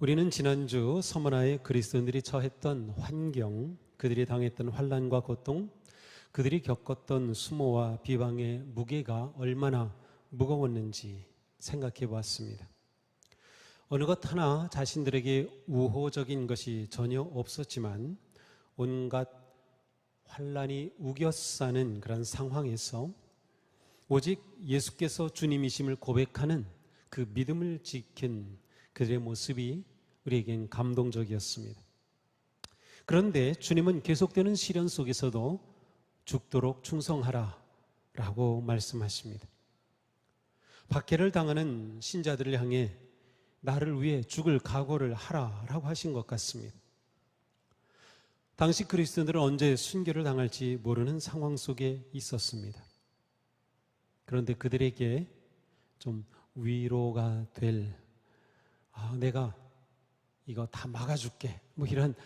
우리는 지난주 서머나에 그리스도인들이 처했던 환경, 그들이 당했던 환난과 고통, 그들이 겪었던 수모와 비방의 무게가 얼마나 무거웠는지 생각해 보았습니다. 어느 것 하나 자신들에게 우호적인 것이 전혀 없었지만 온갖 환난이 우겨싸는 그런 상황에서 오직 예수께서 주님이심을 고백하는 그 믿음을 지킨 그들의 모습이 우리에겐 감동적이었습니다. 그런데 주님은 계속되는 시련 속에서도 죽도록 충성하라 라고 말씀하십니다. 박해를 당하는 신자들을 향해 나를 위해 죽을 각오를 하라 라고 하신 것 같습니다. 당시 그리스도인들은 언제 순교를 당할지 모르는 상황 속에 있었습니다. 그런데 그들에게 좀 위로가 될 내가 이거 다 막아줄게 이런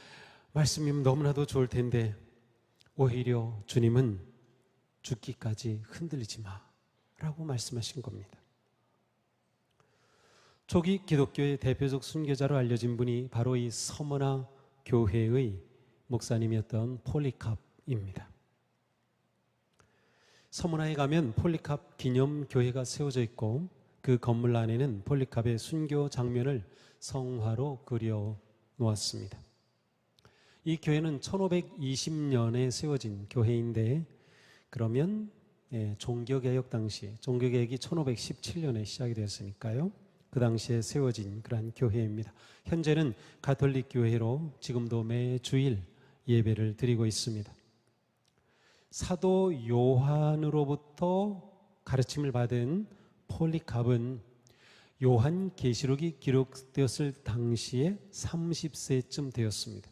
말씀이면 너무나도 좋을 텐데 오히려 주님은 죽기까지 흔들리지 마 라고 말씀하신 겁니다. 초기 기독교의 대표적 순교자로 알려진 분이 바로 이 서머나 교회의 목사님이었던 폴리캅입니다. 서머나에 가면 폴리캅 기념교회가 세워져 있고 그 건물 안에는 폴리캅의 순교 장면을 성화로 그려 놓았습니다. 이 교회는 1520년에 세워진 교회인데 그러면 종교개혁 당시, 종교개혁이 1517년에 시작이 되었으니까요. 그 당시에 세워진 그러한 교회입니다. 현재는 가톨릭 교회로 지금도 매주일 예배를 드리고 있습니다. 사도 요한으로부터 가르침을 받은 폴리캅은 요한계시록이 기록되었을 당시에 30세쯤 되었습니다.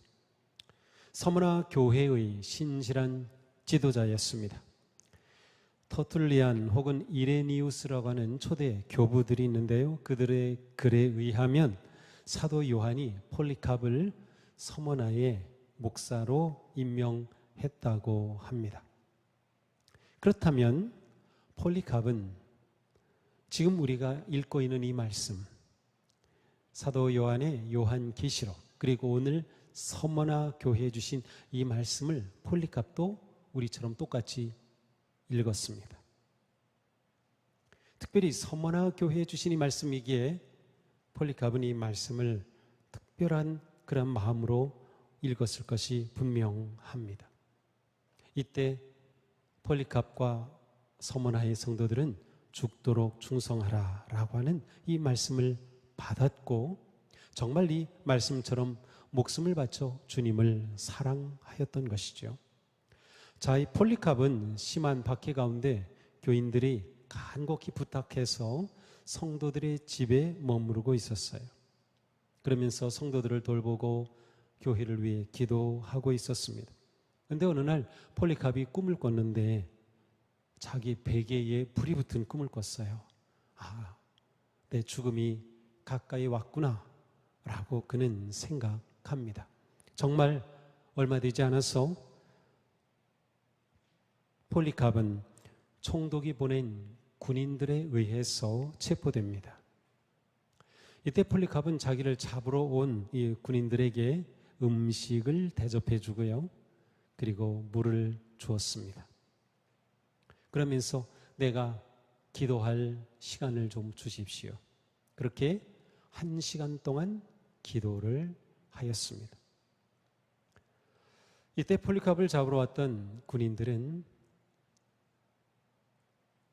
서머나 교회의 신실한 지도자였습니다. 터툴리안 혹은 이레니우스라고 하는 초대 교부들이 있는데요. 그들의 글에 의하면 사도 요한이 폴리캅을 서머나의 목사로 임명했다고 합니다. 그렇다면 폴리캅은 지금 우리가 읽고 있는 이 말씀, 사도 요한의 요한계시록, 그리고 오늘 서머나 교회에 주신 이 말씀을 폴리캅도 우리처럼 똑같이 읽었습니다. 특별히 서머나 교회에 주신 이 말씀이기에 폴리캅은 이 말씀을 특별한 그런 마음으로 읽었을 것이 분명합니다. 이때 폴리캅과 서머나의 성도들은 죽도록 충성하라 라고 하는 이 말씀을 받았고 정말 이 말씀처럼 목숨을 바쳐 주님을 사랑하였던 것이죠. 자, 이 폴리캅은 심한 박해 가운데 교인들이 간곡히 부탁해서 성도들의 집에 머무르고 있었어요. 그러면서 성도들을 돌보고 교회를 위해 기도하고 있었습니다. 그런데 어느 날 폴리캅이 꿈을 꿨는데 자기 베개에 불이 붙은 꿈을 꿨어요. 내 죽음이 가까이 왔구나 라고 그는 생각합니다. 정말 얼마 되지 않아서 폴리캅은 총독이 보낸 군인들에 의해서 체포됩니다. 이때 폴리캅은 자기를 잡으러 온 이 군인들에게 음식을 대접해 주고요. 그리고 물을 주었습니다. 그러면서 내가 기도할 시간을 좀 주십시오. 그렇게 1시간 동안 기도를 하였습니다. 이때 폴리캅을 잡으러 왔던 군인들은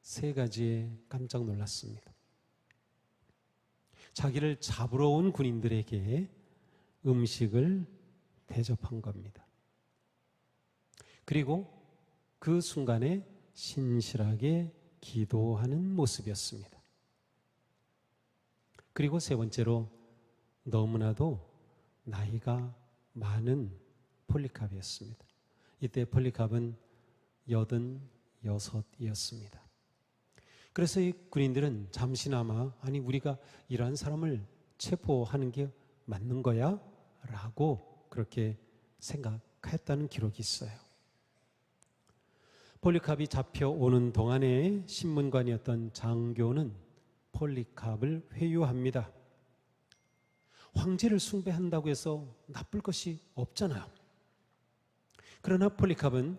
3가지에 깜짝 놀랐습니다. 자기를 잡으러 온 군인들에게 음식을 대접한 겁니다. 그리고 그 순간에 신실하게 기도하는 모습이었습니다. 그리고 3번째로 너무나도 나이가 많은 폴리캅이었습니다. 이때 폴리캅은 86이었습니다. 그래서 이 군인들은 잠시나마 우리가 이러한 사람을 체포하는 게 맞는 거야? 라고 그렇게 생각했다는 기록이 있어요. 폴리캅이 잡혀오는 동안에 신문관이었던 장교는 폴리캅을 회유합니다. 황제를 숭배한다고 해서 나쁠 것이 없잖아요. 그러나 폴리캅은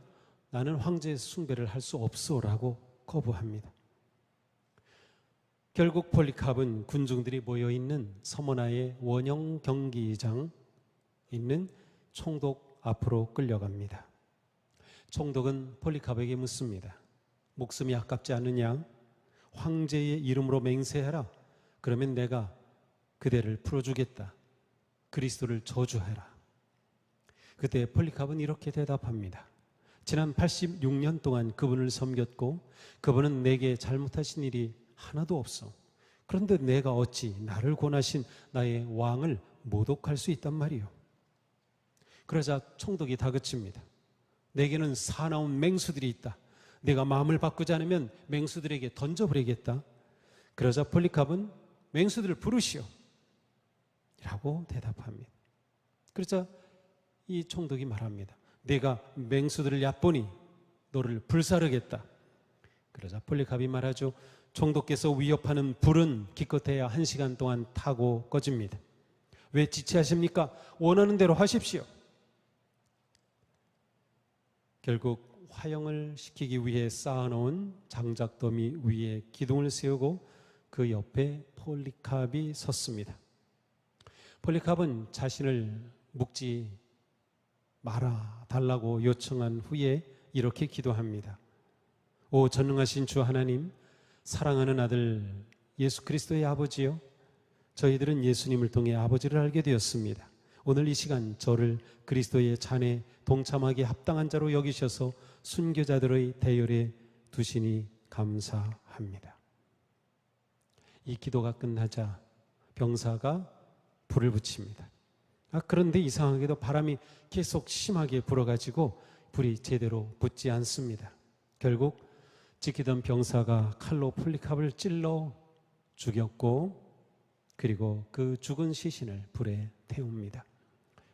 나는 황제 숭배를 할 수 없소라고 거부합니다. 결국 폴리캅은 군중들이 모여있는 서머나의 원형 경기장 있는 총독 앞으로 끌려갑니다. 총독은 폴리캅에게 묻습니다. 목숨이 아깝지 않느냐? 황제의 이름으로 맹세해라. 그러면 내가 그대를 풀어주겠다. 그리스도를 저주해라. 그때 폴리캅은 이렇게 대답합니다. 지난 86년 동안 그분을 섬겼고 그분은 내게 잘못하신 일이 하나도 없어. 그런데 내가 어찌 나를 권하신 나의 왕을 모독할 수 있단 말이요. 그러자 총독이 다그칩니다. 내게는 사나운 맹수들이 있다. 내가 마음을 바꾸지 않으면 맹수들에게 던져버리겠다. 그러자 폴리캅은 맹수들을 부르시오 라고 대답합니다. 그러자 이 총독이 말합니다. 내가 맹수들을 얕보니 너를 불사르겠다. 그러자 폴리캅이 말하죠. 총독께서 위협하는 불은 기껏해야 1시간 동안 타고 꺼집니다. 왜 지체하십니까? 원하는 대로 하십시오. 결국 화형을 시키기 위해 쌓아놓은 장작더미 위에 기둥을 세우고 그 옆에 폴리캅이 섰습니다. 폴리캅은 자신을 묶지 말아 달라고 요청한 후에 이렇게 기도합니다. 오 전능하신 주 하나님, 사랑하는 아들 예수 그리스도의 아버지요, 저희들은 예수님을 통해 아버지를 알게 되었습니다. 오늘 이 시간 저를 그리스도의 잔에 동참하기에 합당한 자로 여기셔서 순교자들의 대열에 두시니 감사합니다. 이 기도가 끝나자 병사가 불을 붙입니다. 그런데 이상하게도 바람이 계속 심하게 불어가지고 불이 제대로 붙지 않습니다. 결국 지키던 병사가 칼로 폴리캅을 찔러 죽였고 그리고 그 죽은 시신을 불에 태웁니다.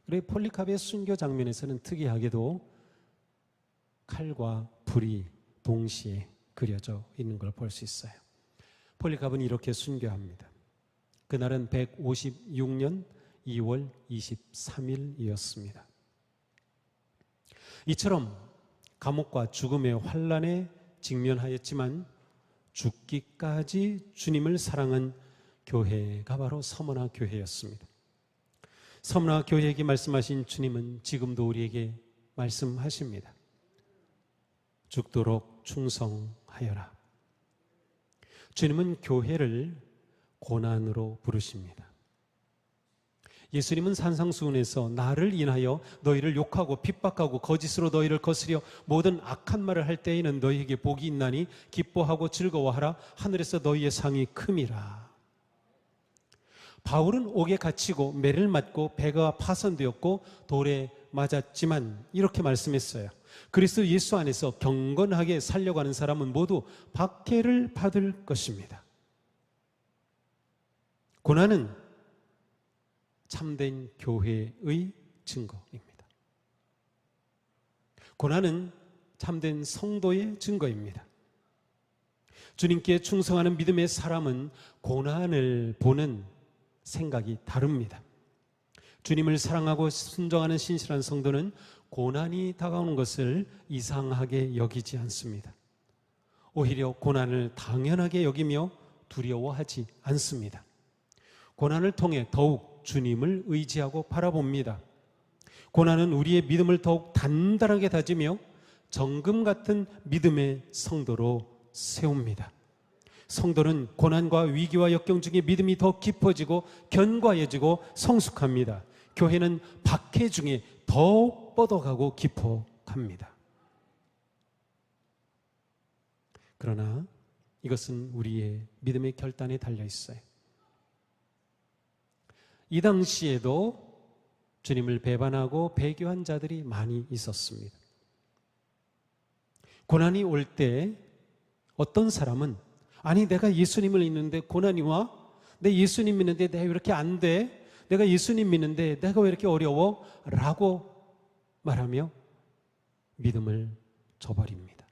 그리고 폴리캅의 순교 장면에서는 특이하게도 칼과 불이 동시에 그려져 있는 걸 볼 수 있어요. 폴리캅은 이렇게 순교합니다. 그날은 156년 2월 23일이었습니다. 이처럼 감옥과 죽음의 환난에 직면하였지만 죽기까지 주님을 사랑한 교회가 바로 서머나 교회였습니다. 서머나 교회에게 말씀하신 주님은 지금도 우리에게 말씀하십니다. 죽도록 충성하여라. 주님은 교회를 고난으로 부르십니다. 예수님은 산상수훈에서 나를 인하여 너희를 욕하고 핍박하고 거짓으로 너희를 거스려 모든 악한 말을 할 때에는 너희에게 복이 있나니 기뻐하고 즐거워하라. 하늘에서 너희의 상이 큼이라. 바울은 옥에 갇히고 매를 맞고 배가 파손되었고 돌에 맞았지만 이렇게 말씀했어요. 그리스도 예수 안에서 경건하게 살려고 하는 사람은 모두 박해를 받을 것입니다. 고난은 참된 교회의 증거입니다. 고난은 참된 성도의 증거입니다. 주님께 충성하는 믿음의 사람은 고난을 보는 생각이 다릅니다. 주님을 사랑하고 순종하는 신실한 성도는 고난이 다가오는 것을 이상하게 여기지 않습니다. 오히려 고난을 당연하게 여기며 두려워하지 않습니다. 고난을 통해 더욱 주님을 의지하고 바라봅니다. 고난은 우리의 믿음을 더욱 단단하게 다지며 정금 같은 믿음의 성도로 세웁니다. 성도는 고난과 위기와 역경 중에 믿음이 더 깊어지고 견고해지고 성숙합니다. 교회는 박해 중에 더욱 뻗어가고 깊어갑니다. 그러나 이것은 우리의 믿음의 결단에 달려 있어요. 이 당시에도 주님을 배반하고 배교한 자들이 많이 있었습니다. 고난이 올 때 어떤 사람은 아니 내가 예수님을 믿는데 고난이 와? 내 예수님 믿는데 내가 왜 이렇게 안 돼? 내가 예수님 믿는데 내가 왜 이렇게 어려워? 라고 말하며 믿음을 저버립니다.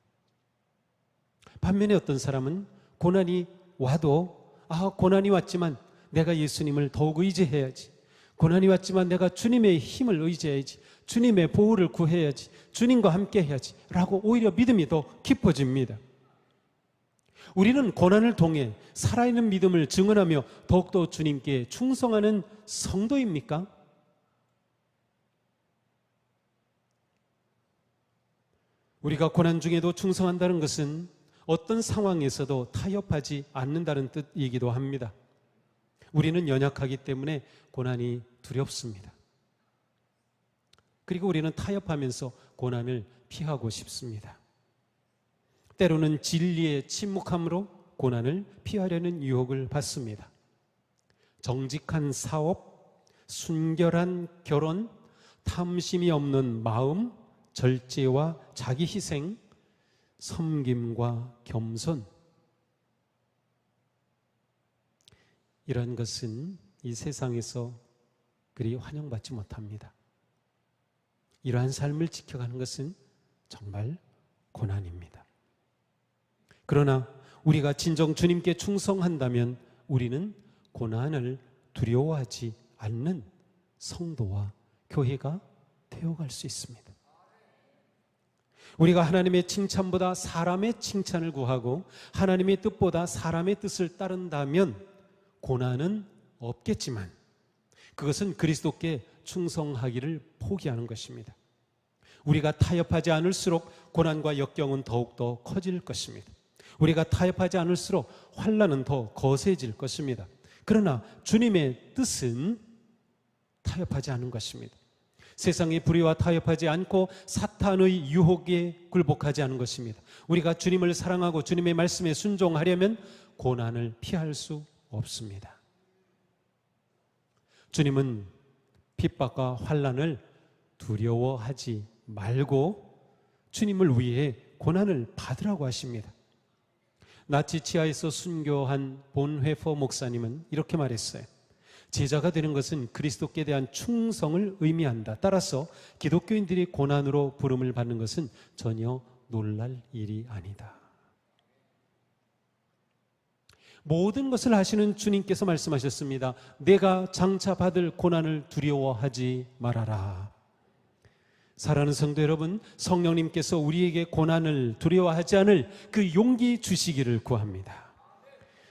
반면에 어떤 사람은 고난이 와도 고난이 왔지만 내가 예수님을 더욱 의지해야지. 고난이 왔지만 내가 주님의 힘을 의지해야지, 주님의 보호를 구해야지, 주님과 함께 해야지 라고 오히려 믿음이 더 깊어집니다. 우리는 고난을 통해 살아있는 믿음을 증언하며 더욱더 주님께 충성하는 성도입니까? 우리가 고난 중에도 충성한다는 것은 어떤 상황에서도 타협하지 않는다는 뜻이기도 합니다. 우리는 연약하기 때문에 고난이 두렵습니다. 그리고 우리는 타협하면서 고난을 피하고 싶습니다. 때로는 진리에 침묵함으로 고난을 피하려는 유혹을 받습니다. 정직한 사업, 순결한 결혼, 탐심이 없는 마음, 절제와 자기 희생, 섬김과 겸손, 이런 것은 이 세상에서 그리 환영받지 못합니다. 이러한 삶을 지켜가는 것은 정말 고난입니다. 그러나 우리가 진정 주님께 충성한다면 우리는 고난을 두려워하지 않는 성도와 교회가 되어갈 수 있습니다. 우리가 하나님의 칭찬보다 사람의 칭찬을 구하고 하나님의 뜻보다 사람의 뜻을 따른다면 고난은 없겠지만 그것은 그리스도께 충성하기를 포기하는 것입니다. 우리가 타협하지 않을수록 고난과 역경은 더욱더 커질 것입니다. 우리가 타협하지 않을수록 환난은 더 거세질 것입니다. 그러나 주님의 뜻은 타협하지 않은 것입니다. 세상의 불의와 타협하지 않고 사탄의 유혹에 굴복하지 않은 것입니다. 우리가 주님을 사랑하고 주님의 말씀에 순종하려면 고난을 피할 수 없습니다. 주님은 핍박과 환난을 두려워하지 말고 주님을 위해 고난을 받으라고 하십니다. 나치 치하에서 순교한 본회퍼 목사님은 이렇게 말했어요. 제자가 되는 것은 그리스도께 대한 충성을 의미한다. 따라서 기독교인들이 고난으로 부름을 받는 것은 전혀 놀랄 일이 아니다. 모든 것을 하시는 주님께서 말씀하셨습니다. 내가 장차 받을 고난을 두려워하지 말아라. 사랑하는 성도 여러분, 성령님께서 우리에게 고난을 두려워하지 않을 그 용기 주시기를 구합니다.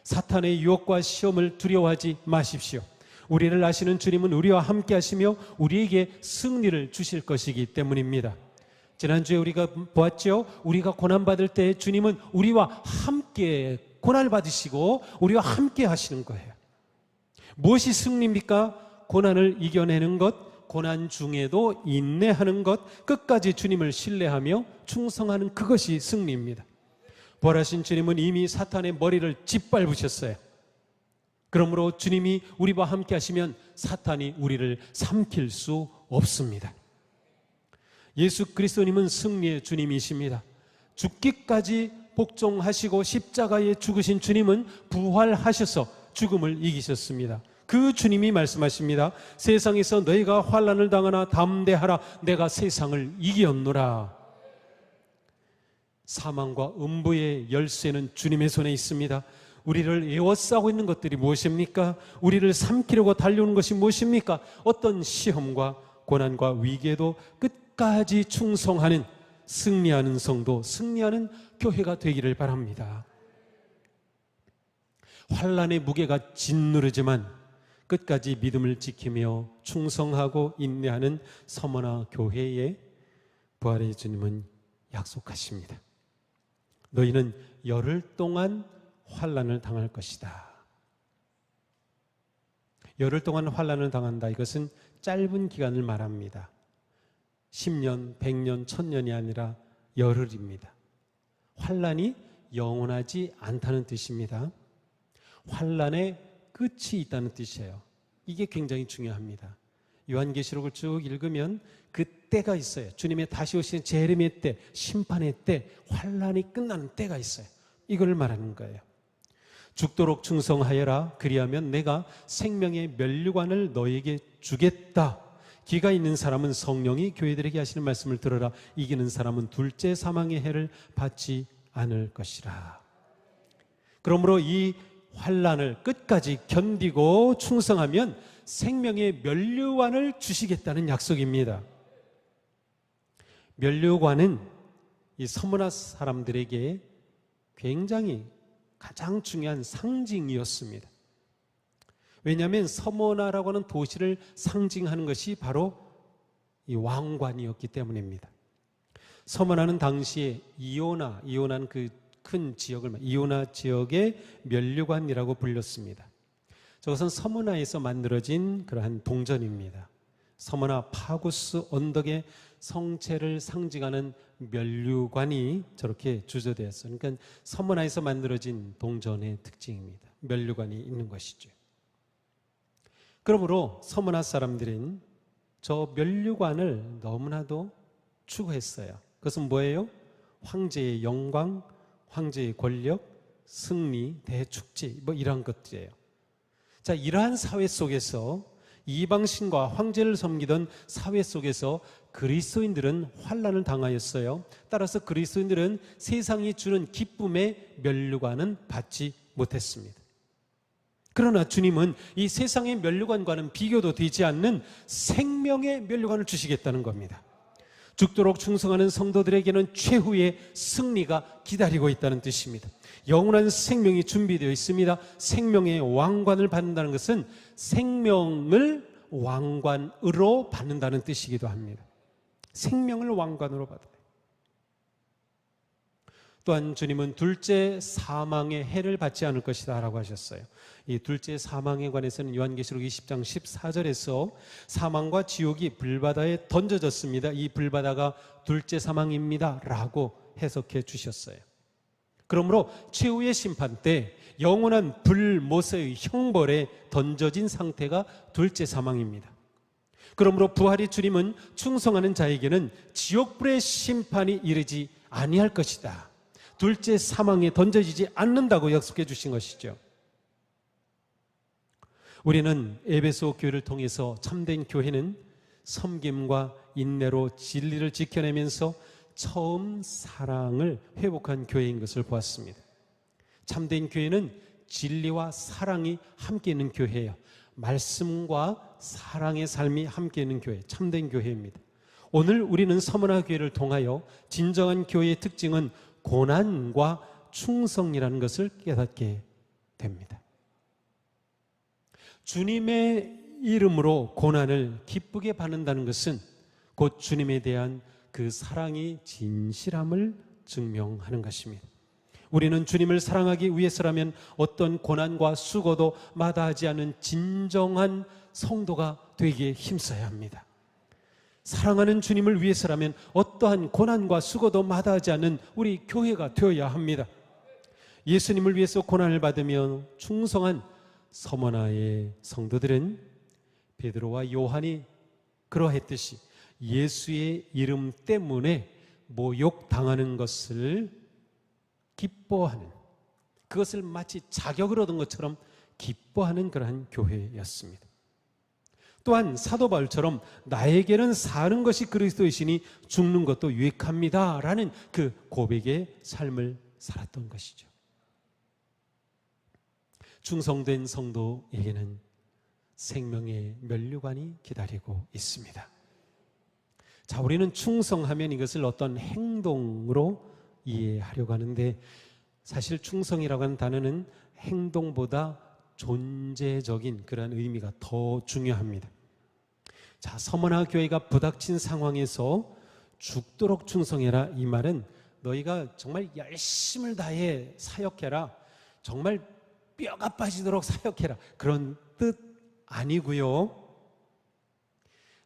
사탄의 유혹과 시험을 두려워하지 마십시오. 우리를 아시는 주님은 우리와 함께 하시며 우리에게 승리를 주실 것이기 때문입니다. 지난주에 우리가 보았죠. 우리가 고난받을 때 주님은 우리와 함께 고난을 받으시고 우리와 함께 하시는 거예요. 무엇이 승리입니까? 고난을 이겨내는 것, 고난 중에도 인내하는 것, 끝까지 주님을 신뢰하며 충성하는 그것이 승리입니다. 부활하신 주님은 이미 사탄의 머리를 짓밟으셨어요. 그러므로 주님이 우리와 함께 하시면 사탄이 우리를 삼킬 수 없습니다. 예수 그리스도님은 승리의 주님이십니다. 죽기까지 복종하시고 십자가에 죽으신 주님은 부활하셔서 죽음을 이기셨습니다. 그 주님이 말씀하십니다. 세상에서 너희가 환난을 당하나 담대하라. 내가 세상을 이겼노라. 사망과 음부의 열쇠는 주님의 손에 있습니다. 우리를 에워싸고 있는 것들이 무엇입니까? 우리를 삼키려고 달려오는 것이 무엇입니까? 어떤 시험과 고난과 위기에도 끝까지 충성하는 승리하는 성도, 승리하는 교회가 되기를 바랍니다. 환난의 무게가 짓누르지만 끝까지 믿음을 지키며 충성하고 인내하는 서머나 교회에 부활의 주님은 약속하십니다. 너희는 열흘 동안 환난을 당할 것이다. 열흘 동안 환난을 당한다. 이것은 짧은 기간을 말합니다. 10년, 100년, 1000년이 아니라 열흘입니다. 환난이 영원하지 않다는 뜻입니다. 환난의 끝이 있다는 뜻이에요. 이게 굉장히 중요합니다. 요한계시록을 쭉 읽으면 그 때가 있어요. 주님의 다시 오시는 재림의 때, 심판의 때, 환난이 끝나는 때가 있어요. 이걸 말하는 거예요. 죽도록 충성하여라. 그리하면 내가 생명의 면류관을 너에게 주겠다. 기가 있는 사람은 성령이 교회들에게 하시는 말씀을 들어라. 이기는 사람은 둘째 사망의 해를 받지 않을 것이라. 그러므로 이 환난을 끝까지 견디고 충성하면 생명의 면류관을 주시겠다는 약속입니다. 면류관은 이 서머나 사람들에게 굉장히 가장 중요한 상징이었습니다. 왜냐하면 서머나라고 하는 도시를 상징하는 것이 바로 이 왕관이었기 때문입니다. 서머나는 당시에 이오나는 그 큰 지역을 이오나 지역의 면류관이라고 불렸습니다. 저것은 서머나에서 만들어진 그러한 동전입니다. 서머나 파구스 언덕의 성체를 상징하는 면류관이 저렇게 주조되었어요. 그러니까 서머나에서 만들어진 동전의 특징입니다. 면류관이 있는 것이죠. 그러므로 서머나 사람들은 저 면류관을 너무나도 추구했어요. 그것은 뭐예요? 황제의 영광, 황제의 권력, 승리, 대축제 이런 것들이에요. 자, 이러한 사회 속에서 이방신과 황제를 섬기던 사회 속에서 그리스도인들은 환난을 당하였어요. 따라서 그리스도인들은 세상이 주는 기쁨의 면류관은 받지 못했습니다. 그러나 주님은 이 세상의 면류관과는 비교도 되지 않는 생명의 면류관을 주시겠다는 겁니다. 죽도록 충성하는 성도들에게는 최후의 승리가 기다리고 있다는 뜻입니다. 영원한 생명이 준비되어 있습니다. 생명의 왕관을 받는다는 것은 생명을 왕관으로 받는다는 뜻이기도 합니다. 생명을 왕관으로 받아요. 또한 주님은 둘째 사망의 해를 받지 않을 것이다 라고 하셨어요. 이 둘째 사망에 관해서는 요한계시록 20장 14절에서 사망과 지옥이 불바다에 던져졌습니다. 이 불바다가 둘째 사망입니다 라고 해석해 주셨어요. 그러므로 최후의 심판 때 영원한 불모세의 형벌에 던져진 상태가 둘째 사망입니다. 그러므로 부활의 주님은 충성하는 자에게는 지옥불의 심판이 이르지 아니할 것이다. 둘째 사망에 던져지지 않는다고 약속해 주신 것이죠. 우리는 에베소 교회를 통해서 참된 교회는 섬김과 인내로 진리를 지켜내면서 처음 사랑을 회복한 교회인 것을 보았습니다. 참된 교회는 진리와 사랑이 함께 있는 교회예요. 말씀과 사랑의 삶이 함께 있는 교회, 참된 교회입니다. 오늘 우리는 서머나 교회를 통하여 진정한 교회의 특징은 고난과 충성이라는 것을 깨닫게 됩니다. 주님의 이름으로 고난을 기쁘게 받는다는 것은 곧 주님에 대한 그 사랑이 진실함을 증명하는 것입니다. 우리는 주님을 사랑하기 위해서라면 어떤 고난과 수고도 마다하지 않은 진정한 성도가 되기에 힘써야 합니다. 사랑하는 주님을 위해서라면 어떠한 고난과 수고도 마다하지 않는 우리 교회가 되어야 합니다. 예수님을 위해서 고난을 받으며 충성한 서머나의 성도들은 베드로와 요한이 그러했듯이 예수의 이름 때문에 모욕당하는 것을 기뻐하는, 그것을 마치 자격을 얻은 것처럼 기뻐하는 그러한 교회였습니다. 또한 사도 바울처럼 나에게는 사는 것이 그리스도이시니 죽는 것도 유익합니다 라는 그 고백의 삶을 살았던 것이죠. 충성된 성도에게는 생명의 면류관이 기다리고 있습니다. 자, 우리는 충성하면 이것을 어떤 행동으로 이해하려고 하는데 사실 충성이라고 하는 단어는 행동보다 존재적인 그런 의미가 더 중요합니다. 자, 서머나 교회가 부닥친 상황에서 죽도록 충성해라, 이 말은 너희가 정말 열심을 다해 사역해라, 정말 뼈가 빠지도록 사역해라, 그런 뜻 아니고요.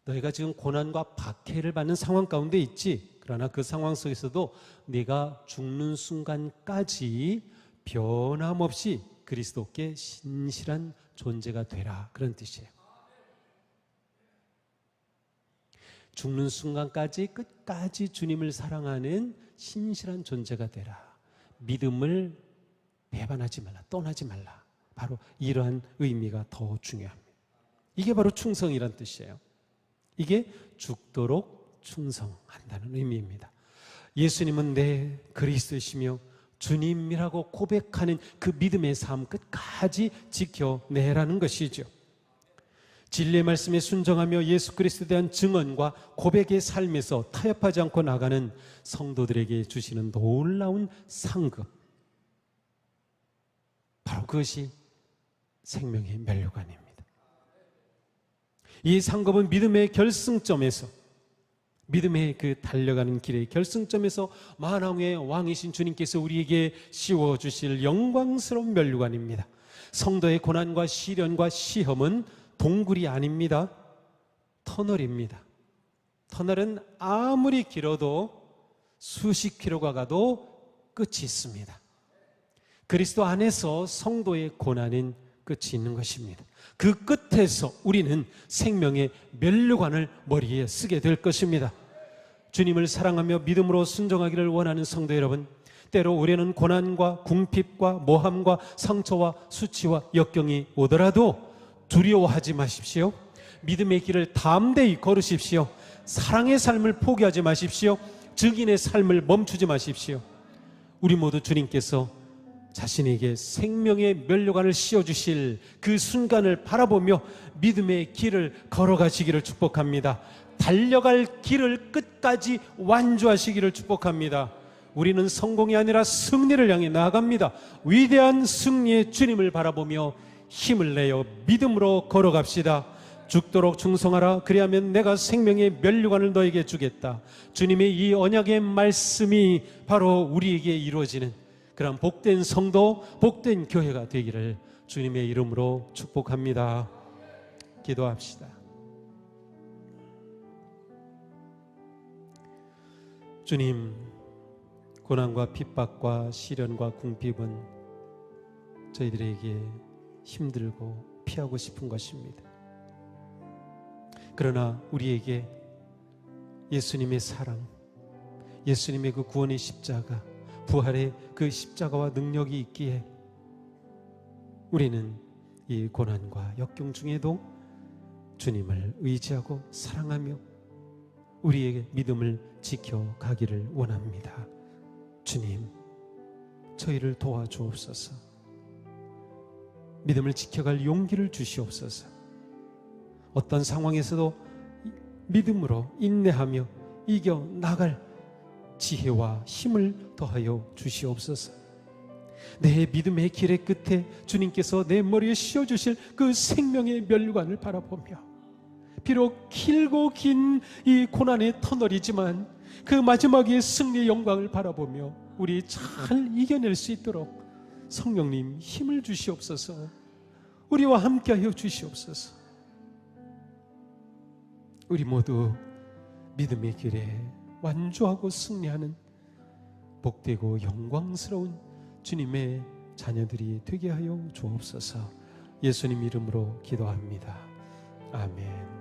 너희가 지금 고난과 박해를 받는 상황 가운데 있지, 그러나 그 상황 속에서도 네가 죽는 순간까지 변함없이 그리스도께 신실한 존재가 되라, 그런 뜻이에요. 죽는 순간까지 끝까지 주님을 사랑하는 신실한 존재가 되라. 믿음을 배반하지 말라, 떠나지 말라. 바로 이러한 의미가 더 중요합니다. 이게 바로 충성이란 뜻이에요. 이게 죽도록 충성한다는 의미입니다. 예수님은 내 그리스도이시며 주님이라고 고백하는 그 믿음의 삶 끝까지 지켜내라는 것이죠. 진리의 말씀에 순종하며 예수 그리스도에 대한 증언과 고백의 삶에서 타협하지 않고 나가는 성도들에게 주시는 놀라운 상급, 바로 그것이 생명의 면류관입니다. 이 상급은 믿음의 결승점에서, 믿음의 그 달려가는 길의 결승점에서 만왕의 왕이신 주님께서 우리에게 씌워주실 영광스러운 면류관입니다. 성도의 고난과 시련과 시험은 동굴이 아닙니다. 터널입니다. 터널은 아무리 길어도 수십 킬로가 가도 끝이 있습니다. 그리스도 안에서 성도의 고난은 끝이 있는 것입니다. 그 끝에서 우리는 생명의 면류관을 머리에 쓰게 될 것입니다. 주님을 사랑하며 믿음으로 순종하기를 원하는 성도 여러분, 때로 우리는 고난과 궁핍과 모함과 상처와 수치와 역경이 오더라도 두려워하지 마십시오. 믿음의 길을 담대히 걸으십시오. 사랑의 삶을 포기하지 마십시오. 증인의 삶을 멈추지 마십시오. 우리 모두 주님께서 자신에게 생명의 면류관을 씌워주실 그 순간을 바라보며 믿음의 길을 걸어가시기를 축복합니다. 달려갈 길을 끝까지 완주하시기를 축복합니다. 우리는 성공이 아니라 승리를 향해 나아갑니다. 위대한 승리의 주님을 바라보며 힘을 내어 믿음으로 걸어갑시다. 죽도록 충성하라. 그리하면 내가 생명의 면류관을 너에게 주겠다. 주님의 이 언약의 말씀이 바로 우리에게 이루어지는 그런 복된 성도, 복된 교회가 되기를 주님의 이름으로 축복합니다. 기도합시다. 주님, 고난과 핍박과 시련과 궁핍은 저희들에게 힘들고 피하고 싶은 것입니다. 그러나 우리에게 예수님의 사랑, 예수님의 그 구원의 십자가, 부활의 그 십자가와 능력이 있기에 우리는 이 고난과 역경 중에도 주님을 의지하고 사랑하며 우리의 믿음을 지켜가기를 원합니다. 주님, 저희를 도와주옵소서. 믿음을 지켜갈 용기를 주시옵소서. 어떤 상황에서도 믿음으로 인내하며 이겨나갈 지혜와 힘을 더하여 주시옵소서. 내 믿음의 길의 끝에 주님께서 내 머리에 씌워주실 그 생명의 면류관을 바라보며 비록 길고 긴 이 고난의 터널이지만 그 마지막에 승리의 영광을 바라보며 우리 잘 이겨낼 수 있도록 성령님 힘을 주시옵소서. 우리와 함께하여 주시옵소서. 우리 모두 믿음의 길에 완주하고 승리하는 복되고 영광스러운 주님의 자녀들이 되게 하여 주옵소서. 예수님 이름으로 기도합니다. 아멘.